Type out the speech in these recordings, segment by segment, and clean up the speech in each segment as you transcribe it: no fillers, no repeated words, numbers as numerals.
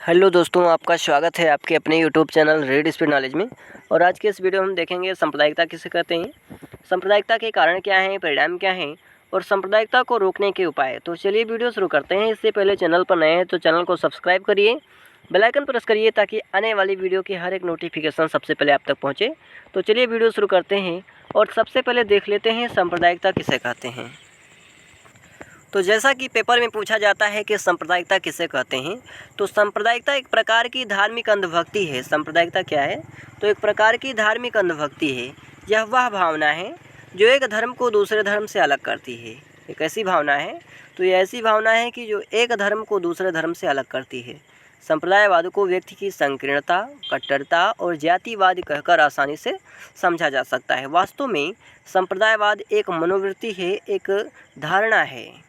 Hello दोस्तों, आपका स्वागत है आपके अपने YouTube channel read speed knowledge में। और आज के इस वीडियो में हम देखेंगे सांप्रदायिकता किसे कहते हैं, सांप्रदायिकता के कारण क्या हैं, परिणाम क्या हैं और सांप्रदायिकता को रोकने के उपाय। तो चलिए वीडियो शुरू करते हैं। इससे पहले चैनल पर नए हैं तो चैनल को सब्सक्राइब करिए, बेल आइकन प्रेस करिए ताकि आने वाली वीडियो की हर एक नोटिफिकेशन सबसे पहले आप तक पहुँचे। तो चलिए वीडियो शुरू करते हैं और सबसे पहले देख लेते हैं सांप्रदायिकता किसे कहते हैं। तो जैसा कि पेपर में पूछा जाता है कि सांप्रदायिकता किसे कहते हैं, तो सांप्रदायिकता एक प्रकार की धार्मिक अंधभक्ति है। सांप्रदायिकता क्या है? तो एक प्रकार की धार्मिक अंधभक्ति है। यह वह भावना है जो एक धर्म को दूसरे धर्म से अलग करती है। एक ऐसी भावना है, तो ये ऐसी भावना है कि जो एक धर्म को दूसरे धर्म से अलग करती है। संप्रदायवाद को व्यक्ति की संकीर्णता, कट्टरता और जातिवाद कहकर आसानी से समझा जा सकता है। वास्तव में संप्रदायवाद एक मनोवृत्ति है, एक धारणा है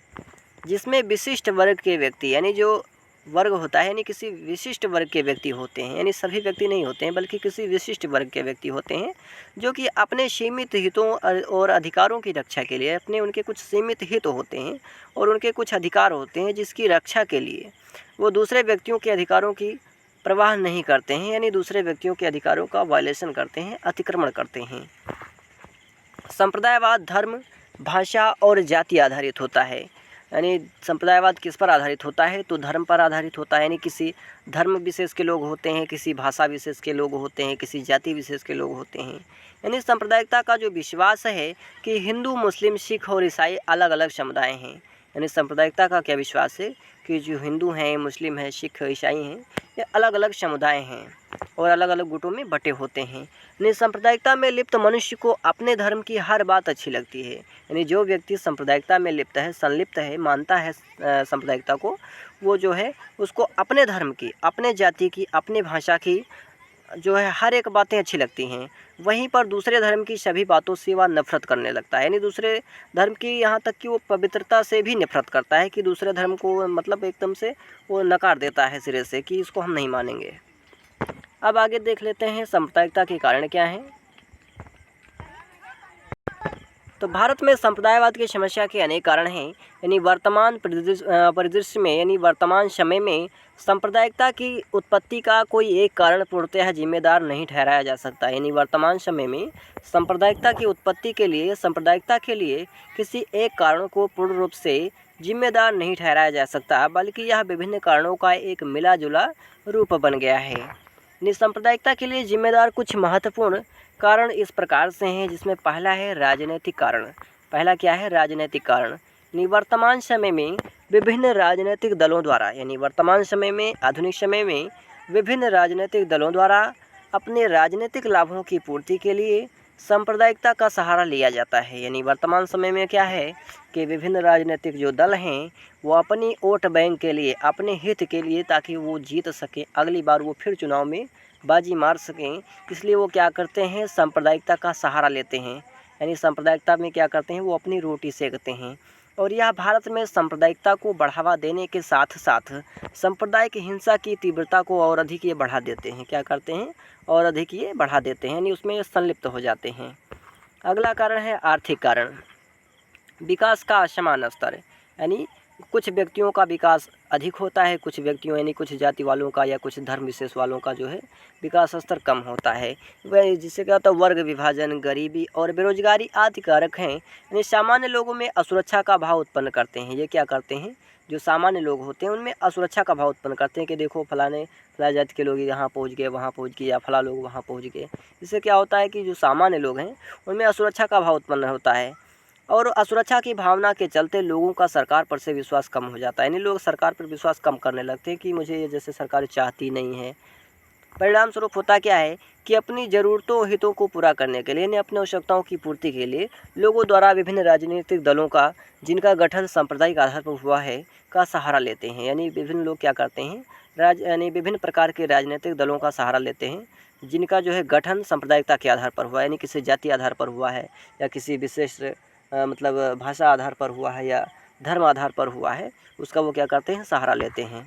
जिसमें विशिष्ट वर्ग के व्यक्ति, यानी जो वर्ग होता है, यानी किसी विशिष्ट वर्ग के व्यक्ति होते हैं, यानी सभी व्यक्ति नहीं होते हैं बल्कि किसी विशिष्ट वर्ग के व्यक्ति होते हैं जो कि अपने सीमित हितों और अधिकारों की रक्षा के लिए, उनके कुछ सीमित हित होते हैं और उनके कुछ अधिकार होते हैं जिसकी रक्षा के लिए वो दूसरे व्यक्तियों के अधिकारों की परवाह नहीं करते हैं, यानी दूसरे व्यक्तियों के अधिकारों का वायलेशन करते हैं, अतिक्रमण करते हैं। संप्रदायवाद धर्म, भाषा और जाति आधारित होता है। यानी संप्रदायवाद किस पर आधारित होता है? तो धर्म पर आधारित होता है। यानी किसी धर्म विशेष के लोग होते हैं, किसी भाषा विशेष के लोग होते हैं, किसी जाति विशेष के लोग होते हैं। यानी सांप्रदायिकता का जो विश्वास है कि हिंदू, मुस्लिम, सिख और ईसाई अलग अलग समुदाय हैं। यानी सांप्रदायिकता का क्या विश्वास है कि जो हिंदू हैं, मुस्लिम हैं, सिख, ईसाई हैं, ये अलग अलग समुदाय हैं और अलग अलग गुटों में बटे होते हैं। यानी सांप्रदायिकता में लिप्त मनुष्य को अपने धर्म की हर बात अच्छी लगती है। यानी जो व्यक्ति सांप्रदायिकता में लिप्त है, संलिप्त है, मानता है सांप्रदायिकता को, वो जो है उसको अपने धर्म की, अपने जाति की, अपने भाषा की जो है हर एक बातें अच्छी लगती हैं। वहीं पर दूसरे धर्म की सभी बातों से वह नफरत करने लगता है। यानी दूसरे धर्म की, यहाँ तक कि वो पवित्रता से भी नफरत करता है कि दूसरे धर्म को मतलब एकदम से वो नकार देता है सिरे से कि इसको हम नहीं मानेंगे। अब आगे देख लेते हैं सांप्रदायिकता के कारण क्या हैं। तो भारत में संप्रदायवाद की समस्या के अनेक कारण हैं। यानी वर्तमान परिदृश्य में, यानी वर्तमान समय में सांप्रदायिकता की उत्पत्ति का कोई एक कारण पूर्णतः जिम्मेदार नहीं ठहराया जा सकता। यानी वर्तमान समय में सांप्रदायिकता की उत्पत्ति के लिए, सांप्रदायिकता के लिए किसी एक कारण को पूर्ण रूप से जिम्मेदार नहीं ठहराया जा सकता, बल्कि यह विभिन्न कारणों का एक मिला जुला रूप बन गया है। यानी सांप्रदायिकता के लिए जिम्मेदार कुछ महत्वपूर्ण कारण इस प्रकार से हैं, जिसमें पहला है राजनीतिक कारण। पहला क्या है? राजनीतिक कारण। यानी वर्तमान समय में विभिन्न राजनीतिक दलों द्वारा, यानी वर्तमान समय में, आधुनिक समय में विभिन्न राजनीतिक दलों द्वारा अपने राजनीतिक लाभों की पूर्ति के लिए सांप्रदायिकता का सहारा लिया जाता है। यानी वर्तमान समय में क्या है कि विभिन्न राजनीतिक जो दल हैं वो अपनी वोट बैंक के लिए, अपने हित के लिए, ताकि वो जीत सकें, अगली बार वो फिर चुनाव में बाजी मार सकें, इसलिए वो क्या करते हैं? सांप्रदायिकता का सहारा लेते हैं। यानी सांप्रदायिकता में क्या करते हैं? वो अपनी रोटी सेकते हैं। और यह भारत में सांप्रदायिकता को बढ़ावा देने के साथ साथ सांप्रदायिक हिंसा की तीव्रता को और अधिक ये बढ़ा देते हैं। क्या करते हैं? और अधिक ये बढ़ा देते हैं, यानी उसमें संलिप्त हो जाते हैं। अगला कारण है आर्थिक कारण। विकास का असमान स्तर। यानी कुछ व्यक्तियों का विकास अधिक होता है, कुछ व्यक्तियों यानी कुछ जाति वालों का या कुछ धर्म विशेष वालों का जो है विकास स्तर कम होता है। वह जिससे क्या होता है? वर्ग विभाजन, गरीबी और बेरोजगारी आदि कारक हैं। यानी सामान्य लोगों में असुरक्षा का भाव उत्पन्न करते हैं। ये क्या करते हैं? जो सामान्य लोग होते हैं उनमें असुरक्षा का भाव उत्पन्न करते हैं कि देखो फला जाति के लोग यहाँ पहुँच गए, वहाँ पहुँच गए, या फला लोग वहाँ पहुँच गए। इससे क्या होता है कि जो सामान्य लोग हैं उनमें असुरक्षा का भाव उत्पन्न होता है और असुरक्षा की भावना के चलते लोगों का सरकार पर से विश्वास कम हो जाता है। यानी लोग सरकार पर विश्वास कम करने लगते हैं कि मुझे ये जैसे सरकार चाहती नहीं है। परिणाम स्वरूप होता क्या है कि अपनी ज़रूरतों, हितों को पूरा करने के लिए, यानी अपनी आवश्यकताओं की पूर्ति के लिए लोगों द्वारा विभिन्न राजनीतिक दलों का, जिनका गठन सांप्रदायिक आधार पर हुआ है, का सहारा लेते हैं। यानी विभिन्न लोग क्या करते हैं? यानी विभिन्न प्रकार के राजनीतिक दलों का सहारा लेते हैं जिनका जो है गठन सांप्रदायिकता के आधार पर हुआ है, यानी किसी जाति आधार पर हुआ है या किसी विशेष मतलब भाषा आधार पर हुआ है या धर्म आधार पर हुआ है, उसका वो क्या करते हैं? सहारा लेते हैं।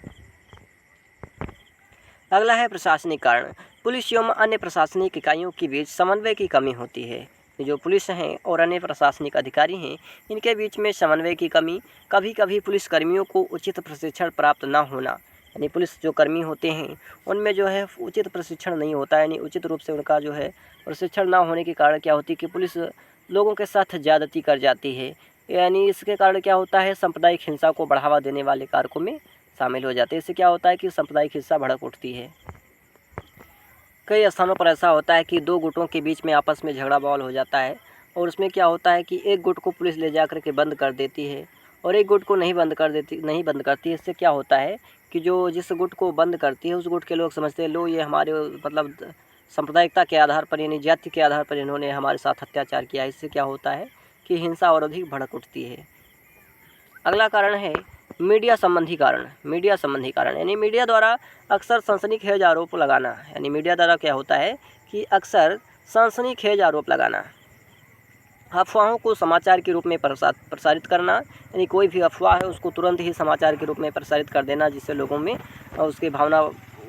अगला है प्रशासनिक कारण। पुलिस एवं अन्य प्रशासनिक इकाइयों के बीच समन्वय की कमी होती है। जो पुलिस हैं और अन्य प्रशासनिक अधिकारी हैं, इनके बीच में समन्वय की कमी, कभी कभी पुलिसकर्मियों को उचित प्रशिक्षण प्राप्त न होना, यानी पुलिस जो कर्मी होते हैं उनमें जो है उचित प्रशिक्षण नहीं होता है, यानी उचित रूप से उनका जो है प्रशिक्षण ना होने के कारण क्या होती है कि पुलिस लोगों के साथ ज़्यादती कर जाती है। यानी इसके कारण क्या होता है, सांप्रदायिक हिंसा को बढ़ावा देने वाले कारकों में शामिल हो जाते हैं। इससे क्या होता है कि सांप्रदायिक हिंसा भड़क उठती है। कई स्थानों पर ऐसा होता है कि दो गुटों के बीच में आपस में झगड़ा बवाल हो जाता है और उसमें क्या होता है कि एक गुट को पुलिस ले जा कर के बंद कर देती है और एक गुट को नहीं बंद करती है। इससे क्या होता है कि जो जिस गुट को बंद करती है उस गुट के लोग समझते हैं लो ये हमारे मतलब सांप्रदायिकता के आधार पर यानी जाति के आधार पर इन्होंने हमारे साथ अत्याचार किया। इससे क्या होता है कि हिंसा और अधिक भड़क उठती है। अगला कारण है मीडिया संबंधी कारण यानी मीडिया द्वारा अक्सर सनसनीखेज आरोप लगाना। यानी मीडिया द्वारा क्या होता है कि अक्सर सनसनीखेज आरोप लगाना, अफवाहों को समाचार के रूप में प्रसारित करना। यानी कोई भी अफवाह है उसको तुरंत ही समाचार के रूप में प्रसारित कर देना, जिससे लोगों में उसकी भावना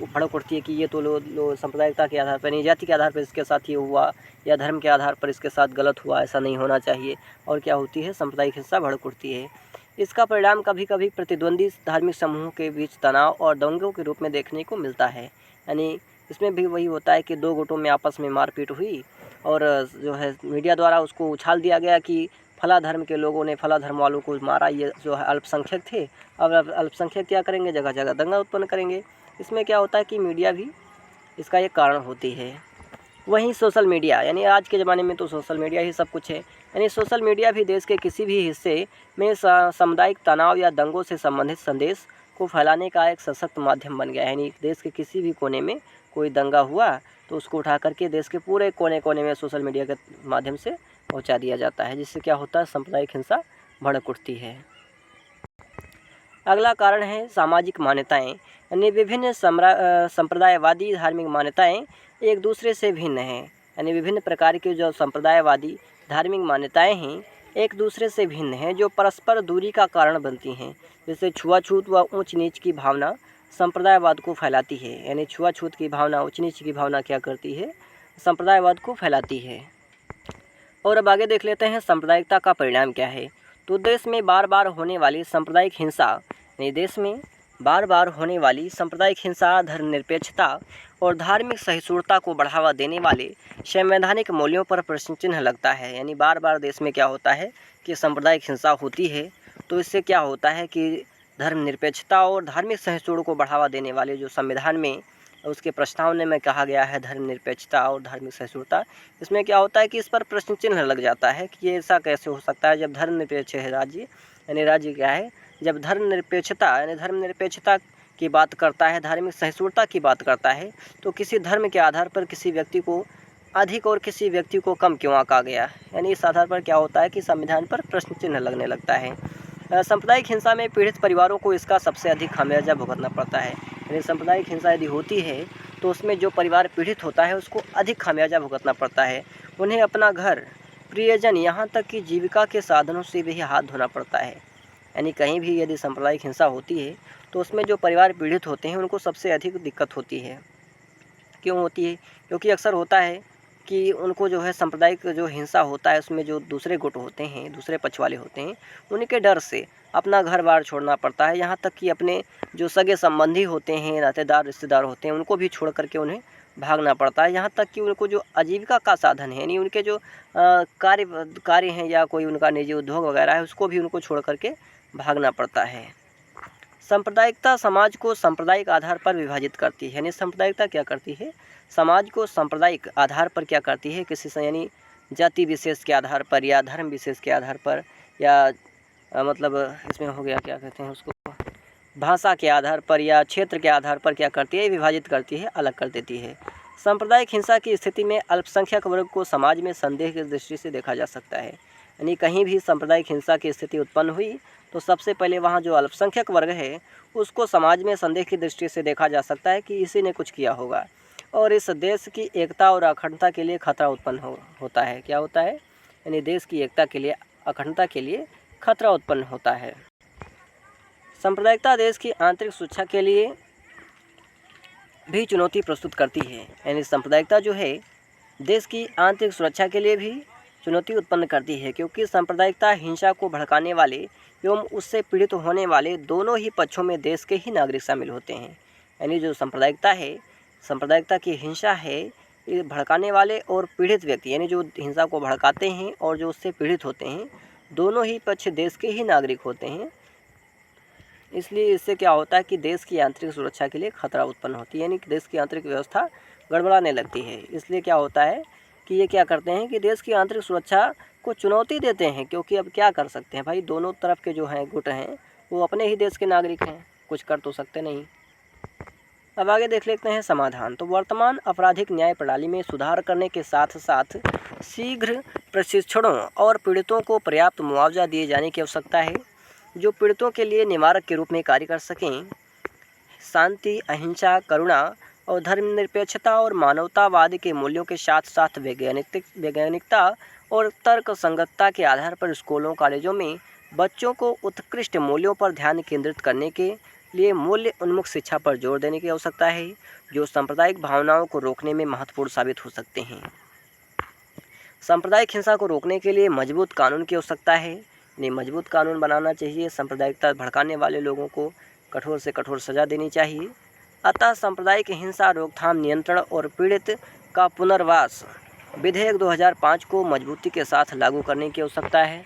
भड़क उठती है कि ये तो लो सांप्रदायिकता के आधार पर, यानी जाति के आधार पर इसके साथ ये हुआ या धर्म के आधार पर इसके साथ गलत हुआ, ऐसा नहीं होना चाहिए। और क्या होती है, सांप्रदायिक हिंसा भड़क उठती है। इसका परिणाम कभी कभी प्रतिद्वंदी धार्मिक समूहों के बीच तनाव और दंगों के रूप में देखने को मिलता है। यानी इसमें भी वही होता है कि दो गुटों में आपस में मारपीट हुई और जो है मीडिया द्वारा उसको उछाल दिया गया कि फला धर्म के लोगों ने फला धर्म वालों को मारा, ये जो है अल्पसंख्यक थे। अब अल्पसंख्यक क्या करेंगे, जगह जगह दंगा उत्पन्न करेंगे। इसमें क्या होता है कि मीडिया भी इसका एक कारण होती है। वहीं सोशल मीडिया, यानी आज के ज़माने में तो सोशल मीडिया ही सब कुछ है। यानी सोशल मीडिया भी देश के किसी भी हिस्से में सामुदायिक तनाव या दंगों से संबंधित संदेश को फैलाने का एक सशक्त माध्यम बन गया है। यानी देश के किसी भी कोने में कोई दंगा हुआ तो उसको उठा करके देश के पूरे कोने कोने में सोशल मीडिया के माध्यम से पहुंचा दिया जाता है, जिससे क्या होता है, सांप्रदायिक हिंसा भड़क उठती है। अगला कारण है सामाजिक मान्यताएं। यानी विभिन्न संप्रदायवादी धार्मिक मान्यताएं एक दूसरे से भिन्न हैं। यानी विभिन्न प्रकार के जो संप्रदायवादी धार्मिक मान्यताएं हैं एक दूसरे से भिन्न हैं, जो परस्पर दूरी का कारण बनती हैं। जैसे छुआछूत व ऊंच नीच की भावना संप्रदायवाद को फैलाती है। यानी छुआछूत की भावना, ऊंच नीच की भावना क्या करती है, संप्रदायवाद को फैलाती है। और अब आगे देख लेते हैं सांप्रदायिकता का परिणाम क्या है। तो देश में बार बार होने वाली सांप्रदायिक हिंसा, यानी देश में बार बार होने वाली सांप्रदायिक हिंसा धर्मनिरपेक्षता और धार्मिक सहिष्णुता को बढ़ावा देने वाले संवैधानिक मूल्यों पर प्रश्न चिन्ह लगता है। यानी बार बार देश में क्या होता है कि सांप्रदायिक हिंसा होती है, तो इससे क्या होता है कि धर्मनिरपेक्षता और धार्मिक सहिष्णुता को बढ़ावा देने वाले जो संविधान में उसके प्रस्तावना में कहा गया है धर्मनिरपेक्षता और धार्मिक सहिष्णुता, इसमें क्या होता है कि इस पर प्रश्न चिन्ह लग जाता है कि ये ऐसा कैसे हो सकता है जब धर्मनिरपेक्ष है राज्य। यानी राज्य क्या है, जब धर्मनिरपेक्षता यानी धर्मनिरपेक्षता की बात करता है, धार्मिक सहिष्णुता की बात करता है, तो किसी धर्म के आधार पर किसी व्यक्ति को अधिक और किसी व्यक्ति को कम क्यों आंका गया। यानी इस आधार पर क्या होता है कि संविधान पर प्रश्न चिन्ह लगने लगता है। सांप्रदायिक हिंसा में पीड़ित परिवारों को इसका सबसे अधिक खामियाजा भुगतना पड़ता है। यानी सांप्रदायिक हिंसा यदि होती है तो उसमें जो परिवार पीड़ित होता है उसको अधिक खामियाजा भुगतना पड़ता है। उन्हें अपना घर, प्रियजन, यहाँ तक कि जीविका के साधनों से भी हाथ धोना पड़ता है। यानी कहीं भी यदि सांप्रदायिक हिंसा होती है तो उसमें जो परिवार पीड़ित होते हैं उनको सबसे अधिक दिक्कत होती है। क्यों होती है? क्योंकि अक्सर होता है कि उनको जो है सांप्रदायिक जो हिंसा होता है उसमें जो दूसरे गुट होते हैं, दूसरे पक्ष वाले होते हैं, उनके डर से अपना घर बार छोड़ना पड़ता है। यहाँ तक कि अपने जो सगे संबंधी होते हैं, नातेदार रिश्तेदार होते हैं, उनको भी छोड़ करके उन्हें भागना पड़ता है। यहाँ तक कि उनको जो आजीविका का साधन है, यानी उनके जो कार्य हैं या कोई उनका निजी उद्योग वगैरह है, उसको भी उनको छोड़ करके भागना पड़ता है। सांप्रदायिकता समाज को सांप्रदायिक आधार पर विभाजित करती है। यानी सांप्रदायिकता क्या करती है, समाज को सांप्रदायिक आधार पर क्या करती है, किसी से यानी जाति विशेष के आधार पर या धर्म विशेष के आधार पर या मतलब इसमें हो गया क्या कहते हैं उसको, भाषा के आधार पर या क्षेत्र के आधार पर क्या करती है, विभाजित करती है, अलग कर देती है। सांप्रदायिक हिंसा की स्थिति में अल्पसंख्यक वर्ग को समाज में संदेह की दृष्टि से देखा जा सकता है। यानी कहीं भी सांप्रदायिक हिंसा की स्थिति उत्पन्न हुई तो सबसे पहले वहाँ जो अल्पसंख्यक वर्ग है उसको समाज में संदेह की दृष्टि से देखा जा सकता है कि इसी ने कुछ किया होगा, और इस देश की एकता और अखंडता के लिए खतरा उत्पन्न होता है। क्या होता है, यानी देश की एकता के लिए, अखंडता के लिए खतरा उत्पन्न होता है। सांप्रदायिकता देश की आंतरिक सुरक्षा के लिए भी चुनौती प्रस्तुत करती है। यानी सांप्रदायिकता जो है देश की आंतरिक सुरक्षा के लिए भी चुनौती उत्पन्न करती है, क्योंकि सांप्रदायिकता हिंसा को भड़काने वाले एवं उससे पीड़ित होने वाले दोनों ही पक्षों में देश के ही नागरिक शामिल होते हैं। यानी जो सांप्रदायिकता है, सांप्रदायिकता की हिंसा है, ये भड़काने वाले और पीड़ित व्यक्ति यानी जो हिंसा को भड़काते हैं और जो उससे पीड़ित होते हैं, दोनों ही पक्ष देश के ही नागरिक होते हैं। इसलिए इससे क्या होता है कि देश की आंतरिक सुरक्षा के लिए खतरा उत्पन्न होती है, यानी कि देश की आंतरिक व्यवस्था गड़बड़ाने लगती है। इसलिए क्या होता है कि ये क्या करते हैं कि देश की आंतरिक सुरक्षा को चुनौती देते हैं, क्योंकि अब क्या कर सकते हैं भाई, दोनों तरफ के जो हैं गुट हैं वो अपने ही देश के नागरिक हैं, कुछ कर तो सकते नहीं। अब आगे देख लेते हैं समाधान। तो वर्तमान आपराधिक न्याय प्रणाली में सुधार करने के साथ साथ शीघ्र प्रशिक्षणों और पीड़ितों को पर्याप्त मुआवजा दिए जाने की आवश्यकता है, जो पीड़ितों के लिए निवारक के रूप में कार्य कर सकें। शांति, अहिंसा, करुणा और धर्मनिरपेक्षता और मानवतावाद के मूल्यों के साथ साथ वैज्ञानिकता और तर्क संगतता के आधार पर स्कूलों कॉलेजों में बच्चों को उत्कृष्ट मूल्यों पर ध्यान केंद्रित करने के लिए मूल्य उन्मुख शिक्षा पर जोर देने की आवश्यकता है, जो सांप्रदायिक भावनाओं को रोकने में महत्वपूर्ण साबित हो सकते हैं। सांप्रदायिक हिंसा को रोकने के लिए मजबूत कानून की आवश्यकता है, यानी मजबूत कानून बनाना चाहिए। सांप्रदायिकता भड़काने वाले लोगों को कठोर से कठोर सजा देनी चाहिए। अतः सांप्रदायिक हिंसा रोकथाम, नियंत्रण और पीड़ित का पुनर्वास विधेयक 2005 को मजबूती के साथ लागू करने की आवश्यकता है।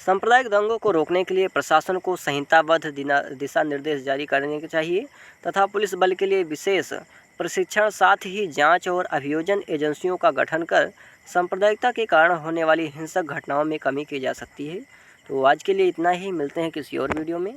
सांप्रदायिक दंगों को रोकने के लिए प्रशासन को संहिताबद्ध दिशा निर्देश जारी करने के चाहिए तथा पुलिस बल के लिए विशेष प्रशिक्षण, साथ ही जांच और अभियोजन एजेंसियों का गठन कर सांप्रदायिकता के कारण होने वाली हिंसक घटनाओं में कमी की जा सकती है। तो आज के लिए इतना ही, मिलते हैं किसी और वीडियो में।